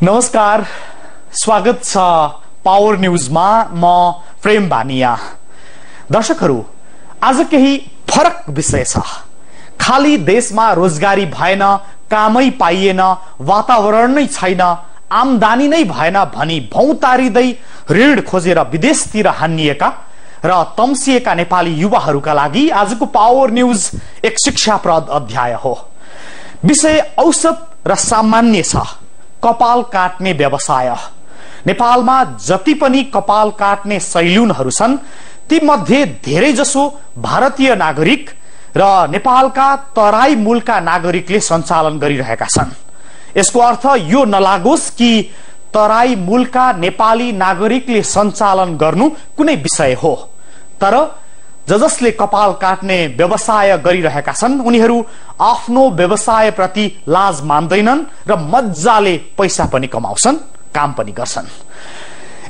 नमस्कार, स्वागत छ पावर न्यूजमा। म प्रेम बानिया। दर्शकहरू, आज केही फरक विषय छ। खाली देशमा रोजगारी भएन, कामै पाइएन, वातावरण नै छैन, आमदानी नै भएन भनी भौतारिँदै ऋण खोजेर विदेशतिर हानिएका र तम्सिएका नेपाली युवाहरूका लागि आजको पावर न्यूज एक शिक्षाप्रद अध्याय हो। विषय औसत र सामान्य छ, कपाल काट्ने व्यवसाय। नेपालमा जति पनि कपाल काट्ने सैलुनहरू छन् ती मध्ये धेरै जसो भारतीय नागरिक र नेपालका तराई मूलका नागरिकले सञ्चालन गरिरहेका छन्। यसको अर्थ यो नलागोस् कि तराई मूलका नेपाली नागरिकले सञ्चालन गर्नु कुनै विषय हो, तर जसले कपाल काट्ने व्यवसाय गरिरहेका छन् उनीहरू आफ्नो व्यवसाय प्रति लाज मान्दैनन् र मज्जाले पैसा पनि कमाउँछन्, काम पनि गर्छन्।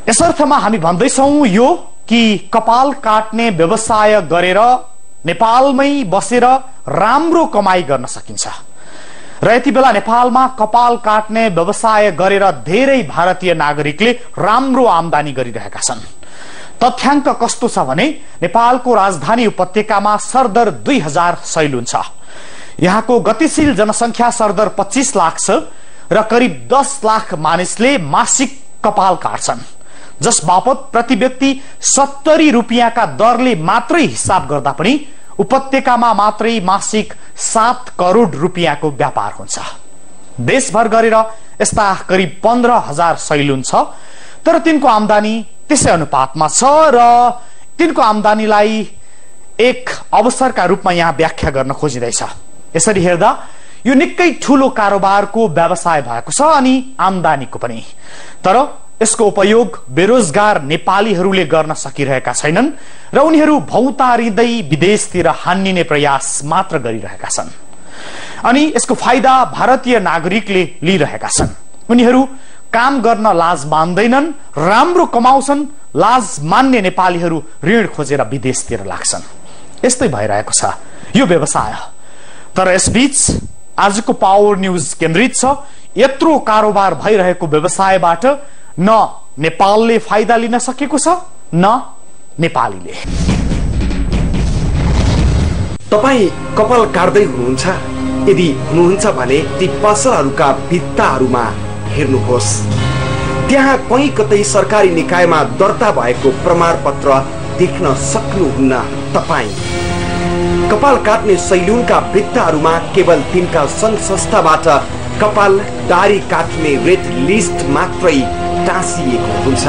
यसर्थमा हामी भन्दैछौं यो कि कपाल काट्ने व्यवसाय गरेर नेपालमै बसेर राम्रो कमाई गर्न सकिन्छ र यति बेला नेपालमा कपाल काट्ने व्यवसाय गरेर धेरै भारतीय नागरिकले राम्रो आमदानी गरिरहेका छन्। तथ्याङ्क कस्तो छ भने नेपालको राजधानी उपत्यकामा सरदर 2000 सैलुन छ। यहाँको गतिशील जनसंख्या सरदर 25 लाख छ र करिब 10 लाख मानिसले मासिक कपाल काट्छन्, जस बापत प्रति व्यक्ति 70 रुपियाँका दरले मात्रै हिसाब गर्दा पनि उपत्यकामा मात्रै मासिक 7 करोड रुपियाँको व्यापार हुन्छ। देशभर गरेर यस्ता करिब 15,000 सैलुन छ, तर तिनको आमदानी त्यसै अनुपातमा छ र तिनको आमदानीलाई एक अवसरका रूपमा यहाँ व्याख्या गर्न खोजिँदैछ। यसरी हेर्दा यो निकै ठूलो कारोबारको व्यवसाय भएको छ अनि आमदानीको पनि, तर यसको उपयोग बेरोजगार नेपालीहरूले गर्न सकिरहेका छैनन् र उनीहरू भौतारिँदै विदेशतिर हानिने प्रयास मात्र गरिरहेका छन्। अनि यसको फाइदा भारतीय नागरिकले लिइरहेका छन्। उनीहरू काम गर्न लाज मान्दैनन्, राम्रो कमाउँछन्, लाज मान्ने नेपालीहरू ऋण खोजेर विदेशतिर लाग्छन्। यस्तै भइरहेको छ यो व्यवसाय। तर यसबीच आजको पावर न्यूज केन्द्रित छ यत्रो कारोबार भइरहेको व्यवसायबाट न नेपालले फाइदा लिन सकेको छ न नेपालीले। तपाई कपाल काट्दै हुनुहुन्छ? यदि हुनुहुन्छ भने ती पसलहरूका भित्ताहरूमा हेर्नुहोस्। त्यहाँ कहीँ कतै सरकारी निकायमा दर्ता भएको प्रमाणपत्र देख्न सक्नुहुन्न। तपाई कपाल काट्ने सैलुनका भित्ताहरूमा केवल तिनका संघ संस्थाबाट कपाल दाढी काट्ने रेड लिस्ट मात्रै टाँसिएको हुन्छ।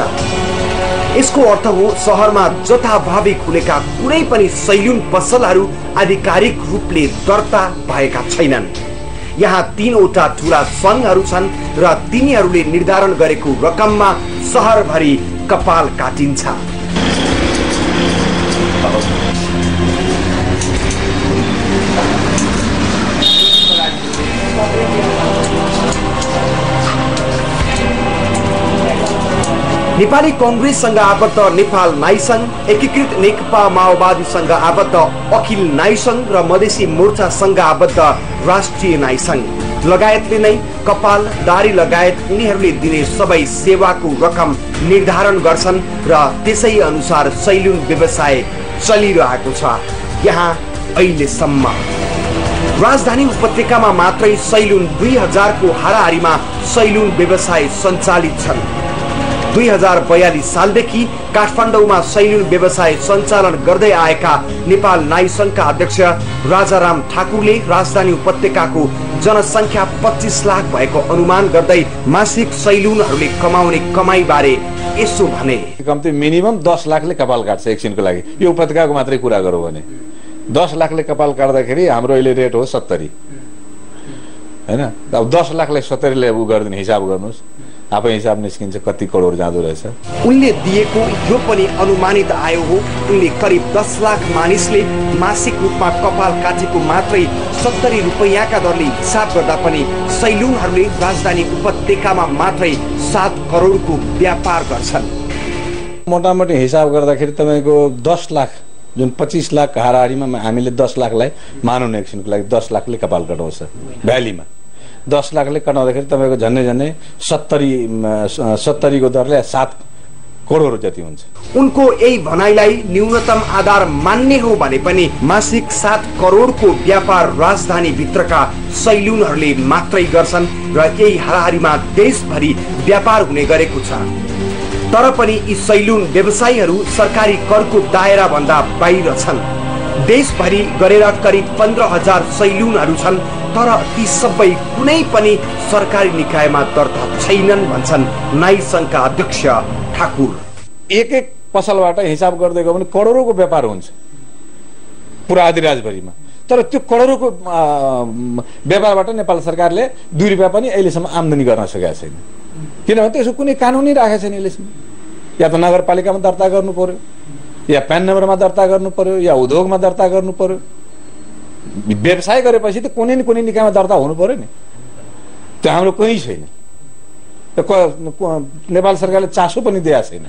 यसको अर्थ हो शहरमा जथाभावी खुलेका कुनै पनि सैलुन पसलहरू आधिकारिक रूपले दर्ता भएका छैनन्। यहाँ 3वटा ठूला संघहरू छन् र तिनीहरूले निर्धारण गरेको रकममा शहरभरि कपाल काटिन्छ। नेपाली कांग्रेससँग आबद्ध नेपाल नाई संघ, एकीकृत नेकपा माओवादीसँग आबद्ध अखिल नाई संघ र मधेसी मोर्चासँग आबद्ध राष्ट्रिय नाई संघ लगायतले नै कपाल दाढी लगायत उनीहरूले दिने सबै सेवाको रकम निर्धारण गर्छन् र त्यसै अनुसार सैलुन व्यवसाय चलिरहेको छ। यहाँ अहिलेसम्म राजधानी उपत्यकामा मात्रै सैलुन 2000 को हाराहारीमा सैलुन व्यवसाय सञ्चालित छन्। 2042 सालदेखि काठमाडौँमा सैलुन व्यवसाय सञ्चालन गर्दै आएका नेपाल नाई संघका अध्यक्ष राजाराम ठाकुरले राजधानी उपत्यकाको जनसंख्या 25 लाख भएको अनुमान गर्दै मासिक सैलुनहरूले कमाउने कमाई बारे यसो भने। कम्ती मिनिमम 10 लाखले कपाल काट्छ एकछिनको लागि। यो उपत्यकाको मात्रै कुरा गरौँ भने 10 लाखले कपाल काट्दाखेरि हाम्रो अहिले रेट हो 70 हैन। अब 10 लाखलाई 70 ले उ गर्दिन, हिसाब गर्नुस्, आफै हिसाब निस्किन्छ कति करोड जाँदो रहेछ। उनले दिएको यो पनि अनुमानित आयो हो। उनले करिब 10 लाख मानिसले मासिक रूपमा कपाल काटेको मात्रै 70 रुपैयाँका दरले हिसाब गर्दा पनि सैलुनहरूले राजधानी उपत्यकामा मात्रै 7 करोडको व्यापार गर्छन्। मोटामोटी हिसाब गर्दाखेरि तपाईको 10 लाख जुन 25 लाख हाराहारीमा हामीले 10 लाखलाई मानौँ न एकछिनको लागि 10 लाखले कपाल काटाउँछ भ्यालीमा 10 लाखले कटाउँदाखेरि तपाईको झन्डै 70 को दरले 7 करोड जति हुन्छ। उनको यही भनाइलाई न्यूनतम आधार मान्ने हो भने पनि मासिक 7 करोडको व्यापार राजधानी भित्रका सैलुनहरूले मात्रै गर्छन् र यही हाराहारीमा देशभरि व्यापार हुने गरेको छ। तर पनि यी सैलुन व्यवसायीहरू सरकारी करको दायरा भन्दा बाहिर छन्। देशभरि गरेर करिब 15,000 सैलुनहरू छन्, तर ती सबै कुनै पनि सरकारी निकायमा दर्ता छैनन् भन्छन् नाई संघका अध्यक्ष ठाकुर। एक पसलबाट हिसाब गर्दै गयो भने करोडौंको व्यापार हुन्छ पुरा अधिराजभरिमा, तर त्यो करोडौंको व्यापारबाट नेपाल सरकारले 2 रुपैयाँ पनि अहिलेसम्म आम्दानी गर्न सकेको छैन। किनभने त्यसको कुनै कानुनै राखेको छैन अहिलेसम्म। या त नगरपालिकामा दर्ता गर्नु पर्यो, या प्यान नम्बरमा दर्ता गर्नु पर्यो, या उद्योगमा दर्ता गर्नु पर्यो। व्यवसाय गरेपछि त कुनै न कुनै निकायमा दर्ता हुनु पर्यो नि। त्यो हाम्रो कहीँ छैन। नेपाल सरकारले चासो पनि दिएको छैन।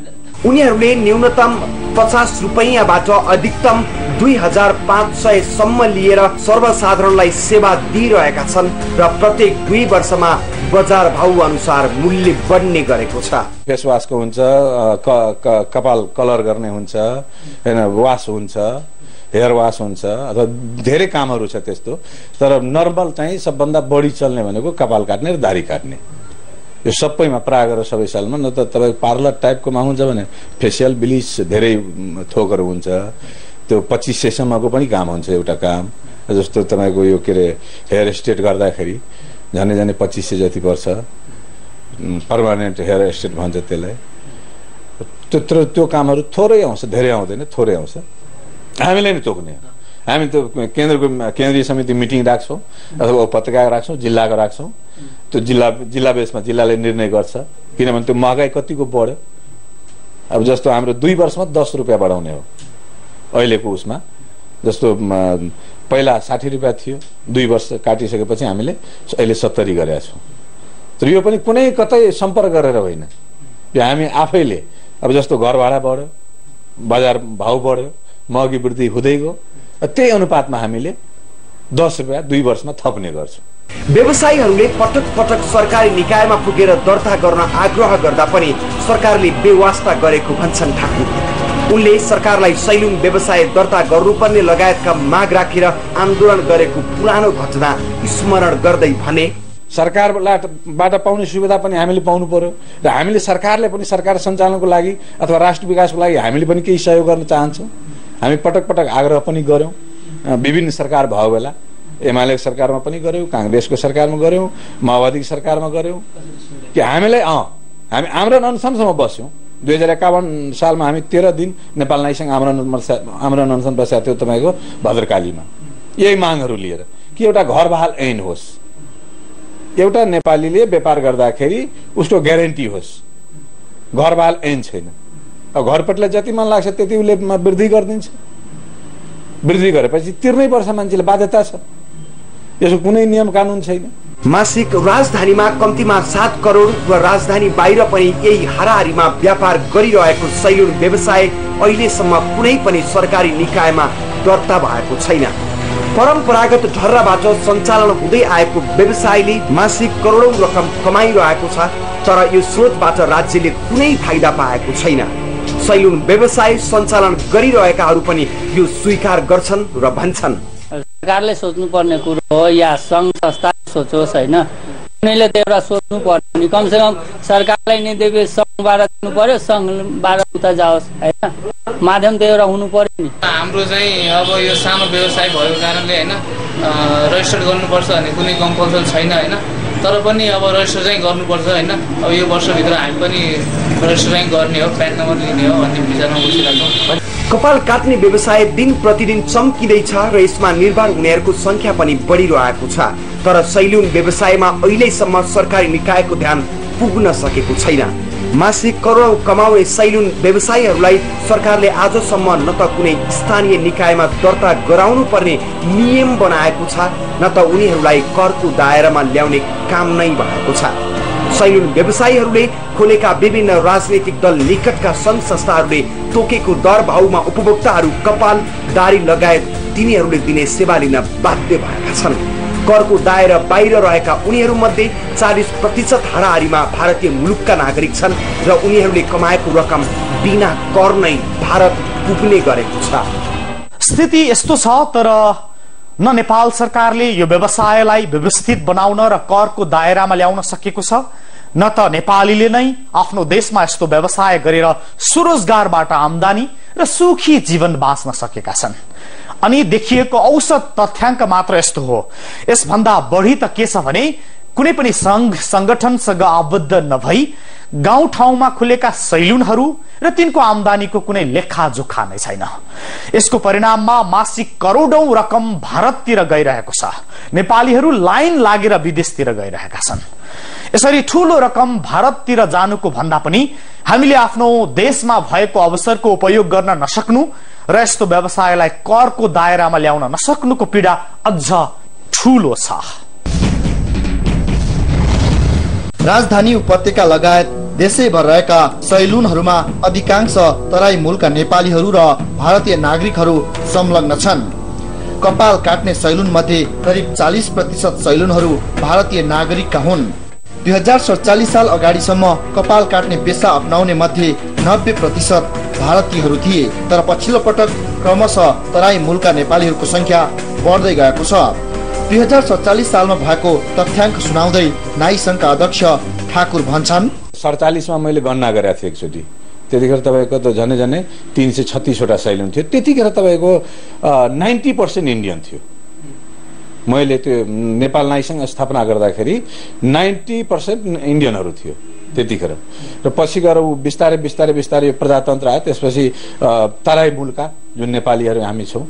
उनीहरूले न्यूनतम 50 रुपैयाँबाट अधिकतम 2500 सम्म लिएर सर्वसाधारणलाई सेवा दिइरहेका छन् र प्रत्येक 2 वर्षमा बजार भाउ अनुसार मूल्य बढ्ने गरेको छ। फेस वाशको हुन्छ, कपाल कलर गर्ने हुन्छ, हैन, वास हुन्छ, हेयर वाश हुन्छ, अथवा धेरै कामहरू छ त्यस्तो। तर नर्मल चाहिँ सबभन्दा बढी चल्ने भनेको कपाल काट्ने र दाढी काट्ने। यो सबैमा प्राय गरेर सबै सालमा न त तपाईको पार्लर टाइपकोमा हुन्छ भने फेसियल ब्लिच धेरै थोकहरू हुन्छ। त्यो 2500 सम्मको पनि काम हुन्छ एउटा काम। जस्तो तपाईको यो के रे हेयर स्ट्रेट गर्दाखेरि झन्डै 2500 जति पर्छ। पर्मानेन्ट हेयर स्ट्रेट भन्छ त्यसलाई। त्यत्रो त्यो कामहरू थोरै आउँछ, धेरै आउँदैन, थोरै आउँछ। हामीले नि तोक्ने हो। हामी त केन्द्रीय समिति मिटिङ राख्छौँ अथवा उपत्यका राख्छौँ, जिल्लाको राख्छौँ। त्यो जिल्ला बेसमा जिल्लाले निर्णय गर्छ। किनभने त्यो महँगाई कतिको बढ्यो। अब जस्तो हाम्रो 2 वर्षमा 10 रुपैयाँ बढाउने हो अहिलेको उसमा। जस्तो पहिला 60 रुपैयाँ थियो, 2 वर्ष काटिसकेपछि हामीले अहिले 70 गरेका छौँ। तर यो पनि कुनै कतै सम्पर्क गरेर होइन। यो हामी आफैले, अब जस्तो घर भाडा बढ्यो, बजार भाउ बढ्यो, महँगी वृद्धि हुँदै गयो, त्यही अनुपातमा हामीले 10 रुपैयाँ 2 वर्षमा थप्ने गर्छौँ। व्यवसायीहरूले पटक पटक सरकारी निकायमा पुगेर दर्ता गर्न आग्रह गर्दा पनि सरकारले बेवास्ता गरेको भन्छन् ठाकुर। उनले सरकारलाई सैलुन व्यवसाय दर्ता गर्नुपर्ने लगायतका माग राखेर आन्दोलन गरेको पुरानो घटना स्मरण गर्दै भने सरकारबाट पाउने सुविधा पनि हामीले पाउनु पर्यो र हामीले सरकारले पनि सरकार सञ्चालनको लागि अथवा राष्ट्र विकासको लागि हामीले पनि केही सहयोग गर्न चाहन्छौँ। हामी पटक पटक आग्रह पनि गर्यौँ। विभिन्न सरकार भयो बेला एमाले सरकारमा पनि गर्यौँ, कांग्रेसको सरकारमा गर्यौँ, माओवादीको सरकारमा गर्यौँ कि हामीलाई हामी आमरण अनसनसम्म बस्यौँ। 2051 सालमा हामी 13 दिन नेपाल नाइसंघ आमरण अनसन बसेका थियो तपाईँको भद्रकालीमा। यही मागहरू लिएर कि एउटा घर बहाल ऐन होस्, एउटा नेपालीले व्यापार गर्दाखेरि उसको ग्यारेन्टी होस्। घर बहाल ऐन छैन। अब घरपट्टिलाई जति मन लाग्छ त्यति उसले वृद्धि गरिदिन्छ। वृद्धि गरेपछि तिर्नै पर्छ, मान्छेले बाध्यता छ। यसको कुनै नियम कानुन छैन। मासिक राजधानीमा कम्तीमा 7 करोड र राजधानी बाहिर पनि यही हाराहारीमा व्यापार गरिरहेको सैलुन व्यवसाय अहिलेसम्म कुनै पनि सरकारी निकायमा दर्ता भएको छैन। परम्परागत ढर्राबाट सञ्चालन हुँदै आएको व्यवसायले मासिक करोडौं रकम कमाइरहेको छ, तर यो स्रोतबाट राज्यले कुनै फाइदा पाएको छैन। सैलुन व्यवसाय सञ्चालन गरिरहेकाहरू पनि यो स्वीकार गर्छन् र भन्छन् सरकारले सोच्नु पर्ने कुरो हो या संघ संस्था सोचोस् हैन। उनीले त एउटा सोच्नु पर्यो नि, कम से कम सरकारलाई निर्देश संघबाट दिनु पर्यो, संघबाट उता जाओस् हैन। माध्यम त एउटा हुनु पर्यो नि। हाम्रो चाहिँ अब यो सानो व्यवसाय भएको कारणले हैन रजिस्टर गर्नुपर्छ भन्ने कुनै कम्पल्सन छैन हैन। तर पनि अब रजिस्टर चाहिँ गर्नुपर्छ हैन। अब यो वर्षभित्र हामी पनि रजिस्टर चाहिँ गर्ने हो, प्यान नम्बर लिने हो भन्ने विचारमा बसिरहेको छौँ। कपाल काट्ने व्यवसाय दिन प्रतिदिन चम्किँदैछ र यसमा निर्भर हुनेहरूको संख्या पनि बढिरहेको छ। तर सैलुन व्यवसायमा अहिलेसम्म सरकारी निकायको ध्यान पुग्न सकेको छैन। मासिक करोडौं कमाउने सैलुन व्यवसायीहरूलाई सरकारले आजसम्म न त कुनै स्थानीय निकायमा दर्ता गराउनु पर्ने नियम बनाएको छ, न त उनीहरूलाई करको दायरामा ल्याउने काम नै भएको छ। सैलुन व्यवसायीहरूले खोलेका विभिन्न राजनीतिक दल निकटका संघ संस्थाहरूले तोकेको दर भाउमा उपभोक्ताहरू कपाल दाढी लगायत तिनीहरूले दिने सेवा लिन बाध्य भएका छन्। करको दायरा बाहिर रहेका उनीहरूमध्ये 40% हाराहारीमा भारतीय मुलुकका नागरिक छन् र उनीहरूले कमाएको रकम बिना कर नै भारत पुग्ने गरेको छ। स्थिति यस्तो छ, तर न नेपाल सरकारले यो व्यवसायलाई व्यवस्थित बनाउन र करको दायरामा ल्याउन सकेको छ, न त नेपालीले नै आफ्नो देशमा यस्तो व्यवसाय गरेर स्वरोजगारबाट आम्दानी र सुखी जीवन बाँच्न सकेका छन्। अनि देखिएको औसत तथ्याङ्क मात्र यस्तो हो। यसभन्दा बढी त के छ भने कुनै पनि संघ संगठनसँग आबद्ध नभई गाउँठाउँमा खुलेका सैलुनहरू र तिनको आम्दानीको कुनै लेखाजोखा नै छैन। यसको परिणाममा मासिक करोडौं रकम भारततिर गइरहेको छ। नेपालीहरू लाइन लागेर विदेशतिर गइरहेका छन्। यसरी ठूलो रकम भारततिर जानुको भन्दा पनि हामीले आफ्नो देशमा भएको अवसरको उपयोग गर्न नसक्नु र यस्तो व्यवसायलाई करको दायरामा ल्याउन नसक्नुको पीडा अझ ठूलो छ। राजधानी उपत्यका लगायत देशैभर रहेका सैलुनहरूमा अधिकांश तराई मूलका नेपालीहरू र भारतीय नागरिकहरू संलग्न छन्। कपाल काट्ने सैलुन मध्ये करिब 40% सैलुनहरू भारतीय नागरिकका हुन्। 2047 साल अगाडिसम्म कपाल काट्ने पेसा अपनाउने मध्ये 90% भारतीयहरू थिए, तर पछिल्लो पटक क्रमशः तराई मूलका नेपालीहरूको संख्या बढ्दै गएको छ। 2047 सालमा भएको तथ्याङ्क सुनाउँदै नाई संघका अध्यक्ष ठाकुर भन्छन्, 47 मा मैले गणना गरेको थिएँ एकचोटि। त्यतिखेर तपाईँको त झनै 336 वटा सैलुन थियो। त्यतिखेर तपाईँको 90% इन्डियन थियो। मैले त्यो नेपाल नाई संघ स्थापना गर्दाखेरि 90% इन्डियनहरू थियो त्यतिखेर। र पछि गएर बिस्तारै बिस्तारै बिस्तारै प्रजातन्त्र आयो। त्यसपछि तराई मूलका जुन नेपालीहरू हामी छौँ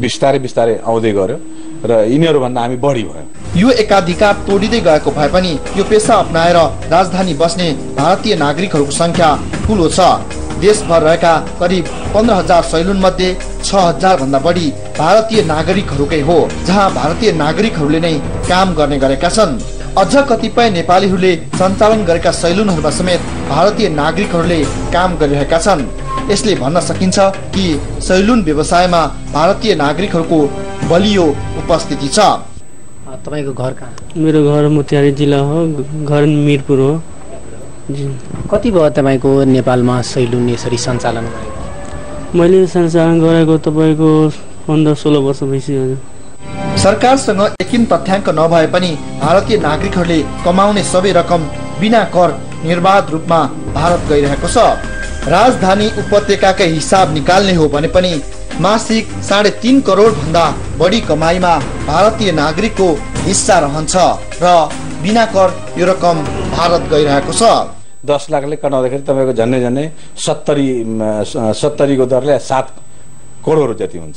बिस्तारै बिस्तारै आउँदै गयो र यिनीहरूभन्दा हामी बढी भयो। यो एकाधिकार तोडिँदै गएको भए पनि यो पेसा अपनाएर राजधानी बस्ने भारतीय नागरिकहरूको संख्या ठूलो छ। देशभर रहेका करिब 15,000 सैलुन मध्ये 6,000 भन्दा बढी भारतीय नागरिकहरूकै हो, जहाँ भारतीय नागरिकहरूले नै काम गर्ने गरेका छन्। अझ कतिपय नेपालीहरूले सञ्चालन गरेका सैलुनहरूमा समेत भारतीय नागरिकहरूले काम गरिरहेका छन्। यसले भन्न सकिन्छ कि सैलुन व्यवसायमा भारतीय नागरिकहरूको बलियो उपस्थिति छ। तपाईको घर कहाँ? मेरो घर मोतिहारी जिल्ला हो, घर मिरपुर हो। कति भयो तपाईको नेपालमा सैलुन यसरी सञ्चालन गरेको? मैले सञ्चालन गरेको तपाईको 15-16 वर्ष भइसक्यो। सरकारसँग यकिन तथ्याङ्क नभए पनि भारतीय नागरिकहरूले कमाउने सबै रकम बिना कर निर्बाध रूपमा भारत गइरहेको छ। राजधानी उपत्यकाकै हिसाब निकाल्ने हो भने पनि मासिक 3.5 करोड भन्दा बढी कमाईमा भारतीय नागरिकको हिस्सा रहन्छ र बिना कर यो रकम भारत गइरहेको छ। 10 लाखले कमाउँदाखेरि तपाईँको झन्डै 70 को दरले 7 करोड जति हुन्छ।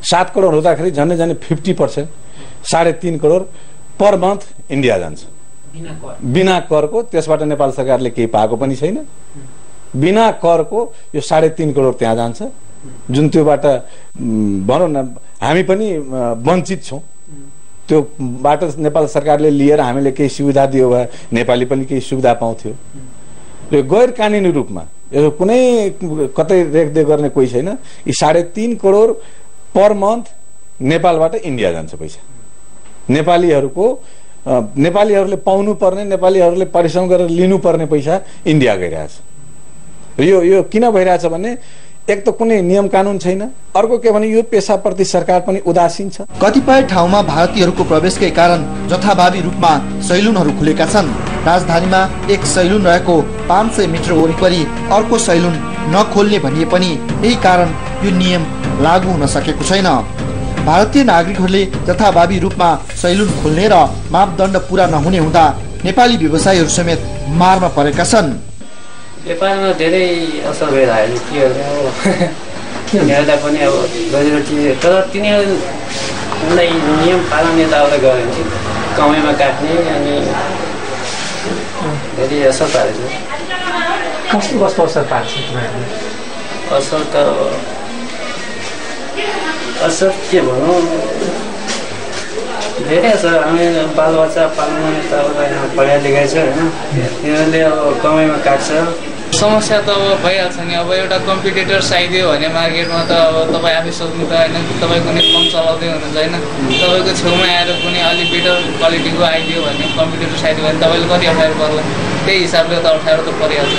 7 करोड हुँदाखेरि झन्डै 50% 3.5 करोड पर मन्थ इन्डिया जान्छ बिना करको। त्यसबाट नेपाल सरकारले केही पाएको पनि छैन। बिना करको यो 3.5 करोड त्यहाँ जान्छ, जुन त्योबाट भनौँ न हामी पनि वञ्चित छौँ। त्यो बाट नेपाल सरकारले लिएर हामीले केही सुविधा दियो भए नेपाली पनि केही सुविधा पाउँथ्यो। र गैर कानुनी रूपमा यो कुनै कतै रेखदेख गर्ने कोही छैन। यी 3.5 करोड पर मन्थ नेपालबाट इन्डिया जान्छ पैसा। नेपालीहरूले पाउनु पर्ने, नेपालीहरूले परिश्रम गरेर लिनुपर्ने पैसा इन्डिया गइरहेछ। यो किन भइरहेछ भने एक त कुनै नियम कानुन छैन, अर्को के भने यो पेसाप्रति सरकार पनि उदासीन छ। कतिपय ठाउँमा भारतीयहरूको प्रवेशकै कारण जथाभावी रूपमा सैलुनहरू खुलेका छन्। राजधानीमा एक सैलुन रहेको 500 मिटर वरिपरि अर्को सैलुन नखोल्ने भनिए पनि यही कारण यो नियम लागू हुन सकेको छैन। भारतीय नागरिकहरूले जथाभावी रूपमा सैलुन खोल्ने र मापदण्ड पूरा नहुने हुँदा नेपाली व्यवसायीहरू समेत मारमा परेका छन्। नेपालमा धेरै असर भइरहेको के हेर्दा पनि अब गरिरहेको, तर तिनीहरूलाई नियम पालन यताउता गऱ्यो भने कमाइमा काट्ने अनि धेरै असर पारेछ। कस्तो कस्तो असर पार्छ तिमीहरूले? असर त असर के भनौँ, धेरै असर। हामी बालबच्चा पाल्नु यताउता पढाइ लेखाइ छ होइन, तिनीहरूले अब कमाइमा काट्छ। समस्या त अब भइहाल्छ नि। अब एउटा कम्पिटिटर आइदियो भने मार्केटमा त अब तपाईँ आफै सोध्नु त होइन, तपाईँ कुनै फर्म चलाउँदै हुनुहुन्छ होइन, तपाईँको छेउमा आएर कुनै अलिक बेटर क्वालिटीको आइदियो भने कम्पिटिटर आइदियो भने तपाईँले कति अप्ठ्यारो पर्ला, त्यही हिसाबले त अप्ठ्यारो त परिहाल्छ।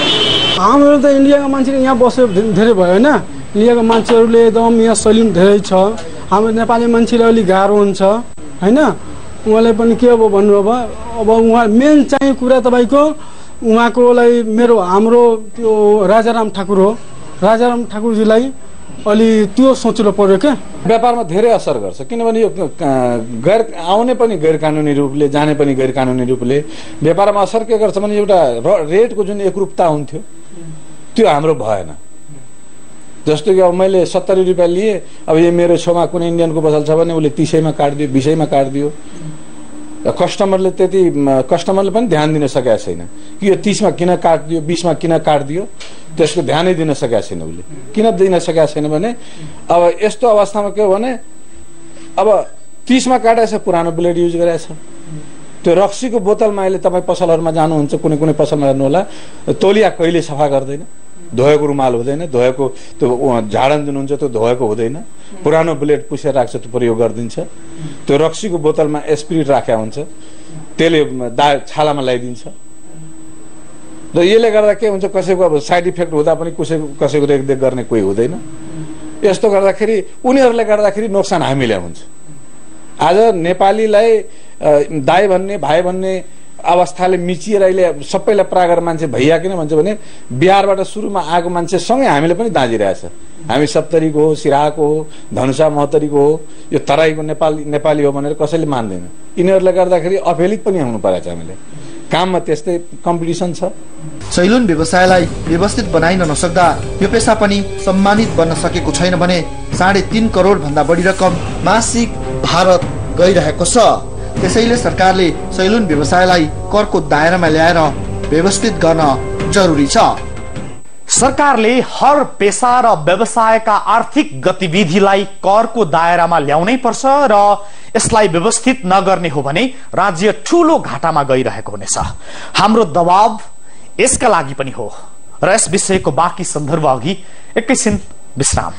हाम्रो त इन्डियाको मान्छेले यहाँ बस्यो धेरै भयो होइन, इन्डियाको मान्छेहरूले एकदम यहाँ सैलुन धेरै छ, हाम्रो नेपाली मान्छेले अलिक गाह्रो हुन्छ होइन। उहाँलाई पनि के अब भन्नु, अब उहाँ मेन चाहिँ कुरा तपाईँको उहाँकोलाई हाम्रो त्यो राजाराम ठाकुर हो, राजाराम ठाकुरजीलाई अलि त्यो सोच्नु पर्यो क्या। व्यापारमा धेरै असर गर्छ, किनभने यो आउने पनि गैर कानुनी रूपले, जाने पनि गैर कानुनी रूपले व्यापारमा असर के गर्छ भने एउटा रेटको जुन एकरूपता हुन्थ्यो त्यो हाम्रो भएन। जस्तो कि अब मैले 70 रुपियाँ लिएँ, अब यो मेरो छेउमा कुनै इन्डियनको पसल छ भने उसले 30 काटिदियो, 20 काटिदियो। कस्टमरले पनि ध्यान दिन सकेका छैन कि यो 30 किन काटिदियो, 20 किन काटिदियो, त्यसको ध्यानै दिन सकेका छैन। उसले किन दिन सकेका छैन भने अब यस्तो अवस्थामा के हो भने अब 30 काटेको छ, पुरानो ब्लेड युज गरेको छ। त्यो रक्सीको बोतलमा अहिले तपाईँ पसलहरूमा जानुहुन्छ, कुनै कुनै पसलमा हेर्नु होला, तौलिया कहिले सफा गर्दैन, धोएको रुमाल हुँदैन, धोएको त्यो झाडन जुन हुन्छ त्यो धोएको हुँदैन, पुरानो ब्लेड पुसेर राख्छ त्यो प्रयोग गरिदिन्छ। त्यो रक्सीको बोतलमा स्पिरिट राखेको हुन्छ, त्यसले छालामा लगाइदिन्छ। र यसले गर्दा के हुन्छ, कसैको अब साइड इफेक्ट हुँदा पनि कसैको रेखदेख गर्ने कोही हुँदैन। यस्तो गर्दाखेरि उनीहरूले गर्दाखेरि नोक्सान हामीलाई हुन्छ। आज नेपालीलाई दाइ भन्ने, भाइ भन्ने अवस्थाले मिचिएर अहिले सबैलाई प्रागर मान्छे भैया किन भन्छ भने बिहारबाट सुरुमा आएको मान्छेसँगै हामीले पनि दाँजिरहेछ। हामी सप्तरीको हो, सिराहाको हो, धनुषा महोत्तरीको हो, यो तराईको नेपाली हो भनेर कसैले मान्दैन। यिनीहरूले गर्दाखेरि अफेलित पनि हुनु परेको छ। हामीले काममा त्यस्तै कम्पिटिसन छ। सैलुन व्यवसायलाई व्यवस्थित बनाइन नसक्दा यो पेसा पनि सम्मानित बन्न सकेको छैन भने 3.5 करोड भन्दा बढी रकम मासिक भारत गइरहेको छ। त्यसैले सरकारले सैलुन व्यवसायलाई करको दायरामा ल्याएर व्यवस्थित गर्न जरुरी छ। सरकारले हर पेशा र व्यवसायका आर्थिक गतिविधिलाई करको दायरामा ल्याउनै पर्छ र यसलाई व्यवस्थित नगर्ने हो भने राज्य ठूलो घाटामा गइरहेको हुनेछ। हाम्रो दबाव यसका लागि पनि हो र यस विषयको बाँकी सन्दर्भ अघि एकैछिन विश्राम।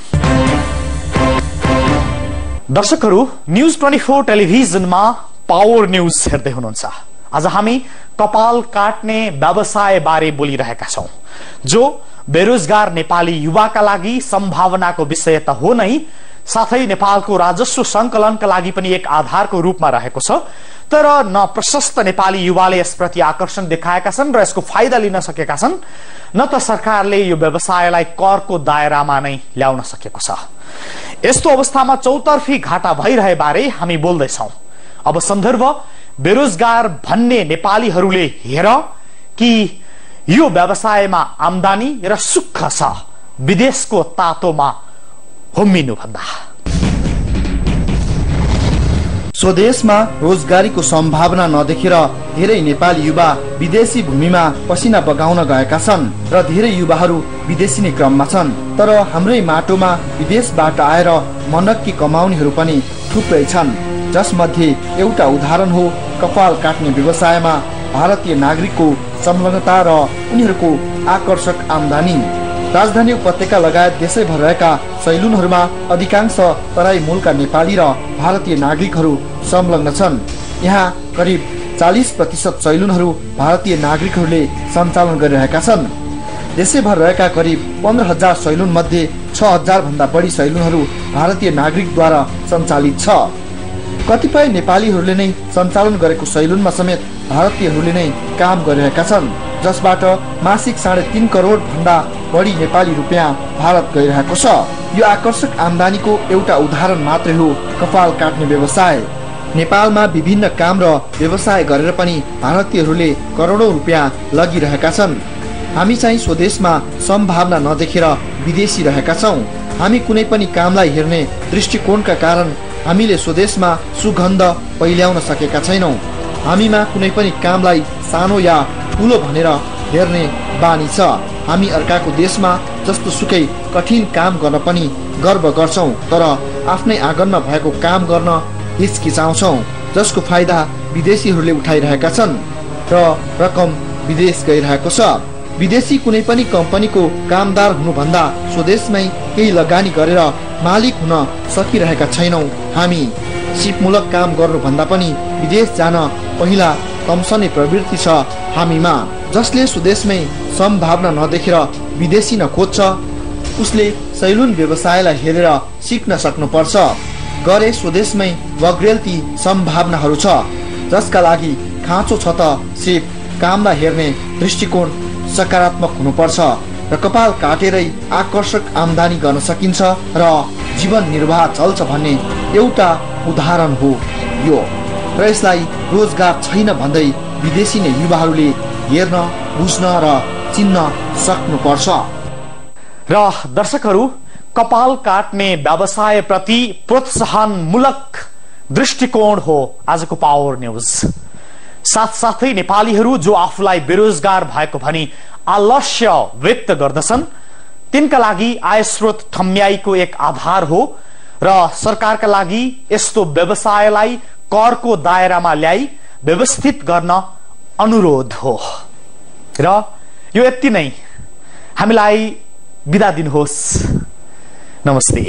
दर्शकहरू, न्यूज 24 टेलिभिजनमा पावर न्यूज हेर्दै हुनुहुन्छ। आज हामी कपाल काट्ने व्यवसाय बारे बोलिरहेका छौं, जो बेरोजगार नेपाली युवाका लागि सम्भावनाको विषय त हो नै, साथै नेपालको राजस्व संकलनका लागि पनि एक आधारको रूपमा रहेको छ। तर न प्रशस्त नेपाली युवाले यसप्रति आकर्षण देखाएका छन् र यसको फाइदा लिन सकेका छन्, न त सरकारले यो व्यवसायलाई करको दायरामा नै ल्याउन सकेको छ। यस्तो अवस्थामा चौतर्फी घाटा भइरहे बारे हामी बोल्दैछौं। अब सन्दर्भ बेरोजगार भन्ने नेपालीहरूले हेर कि यो व्यवसायमा आम्दानी र सुख छ विदेशको तातोमा होमिनु भन्दा। स्वदेशमा रोजगारीको सम्भावना नदेखेर धेरै नेपाली युवा विदेशी भूमिमा पसिना बगाउन गएका छन् र धेरै युवाहरू विदेशी नै क्रममा छन्। तर हाम्रै माटोमा विदेशबाट आएर मनक्की कमाउनेहरू पनि थुप्रै छन्, जसमध्ये एउटा उदाहरण हो कपाल काट्ने व्यवसायमा भारतीय नागरिकको संलग्नता र उनीहरूको आकर्षक आम्दानी। राजधानी उपत्यका लगायत देशैभर रहेका सैलुनहरूमा अधिकांश तराई मूलका नेपाली र भारतीय नागरिकहरू संलग्न छन्। यहाँ करिब 40% सैलुनहरू भारतीय नागरिकहरूले सञ्चालन गरिरहेका छन्। देशैभर रहेका करिब 15,000 सैलुन मध्ये 6,000 भन्दा बढी सैलुनहरू भारतीय नागरिकद्वारा सञ्चालित छ। कतिपय नेपालीहरूले नै सञ्चालन गरेको सैलुनमा समेत भारतीयहरूले नै काम गरिरहेका छन्, जसबाट मासिक 3.5 करोड भन्दा बढी नेपाली रुपियाँ भारत गइरहेको छ। यो आकर्षक आम्दानीको एउटा उदाहरण मात्रै हो कपाल काट्ने व्यवसाय। नेपालमा विभिन्न काम र व्यवसाय गरेर पनि भारतीयहरूले करोडौं रुपियाँ लगिरहेका छन्। हामी चाहिँ स्वदेशमा सम्भावना नदेखेर विदेशी रहेका छौं। हामी कुनै पनि कामलाई हेर्ने दृष्टिकोणका कारण हामीले स्वदेशमा सुगन्ध पहिल्याउन सकेका छैनौं। हामीमा कुनै पनि कामलाई सानो या ठूलो भनेर हेर्ने बानी छ। हामी अर्काको देशमा जस्तो सुकै कठिन काम गर्न पनि गर्व गर्छौं, तर आफ्नै आँगनमा भएको काम गर्न हिचकिचाउँछौं, जसको फाइदा विदेशीहरूले उठाइरहेका छन् र रकम विदेश गइरहेको छ। विदेशी कुनै पनि कम्पनीको कामदार हुनुभन्दा स्वदेशमै केही लगानी गरेर मालिक हुन सकिरहेका छैनौं। हामी सिपमूलक काम गर्नुभन्दा पनि विदेश जान पहिला तम्सने प्रवृत्ति छ हामीमा। जसले स्वदेशमै सम्भावना नदेखेर विदेशी न खोज्छ उसले सैलुन व्यवसायलाई हेरेर सिक्न सक्नुपर्छ। गरे स्वदेशमै बग्रेलती सम्भावनाहरू छ जसका लागि खाँचो छ त सिर्फ कामलाई हेर्ने दृष्टिकोण सकारात्मक हुनुपर्छ र कपाल काटेरै आकर्षक आम्दानी गर्न सकिन्छ र जीवन निर्वाह चल्छ भन्ने एउटा उदाहरण हो यो। र यसलाई रोजगार छैन भन्दै विदेशी नै युवाहरूले हेर्न बुझ्न र चिन्न सक्नुपर्छ। र दर्शकहरू, कपाल काट्ने व्यवसाय प्रति प्रोत्साहनमूलक दृष्टिकोण हो आजको पावर न्यूज। साथसाथै नेपालीहरू जो आफूलाई बेरोजगार भएको भनी आलस्य व्यक्त गर्दछन् तिनका लागि आय स्रोत थम्याइको एक आधार हो र सरकारका लागि यस्तो व्यवसायलाई करको दायरामा ल्याई व्यवस्थित गर्न अनुरोध हो। र यो यति नै, हामीलाई बिदा दिनुहोस्। नमस्ते।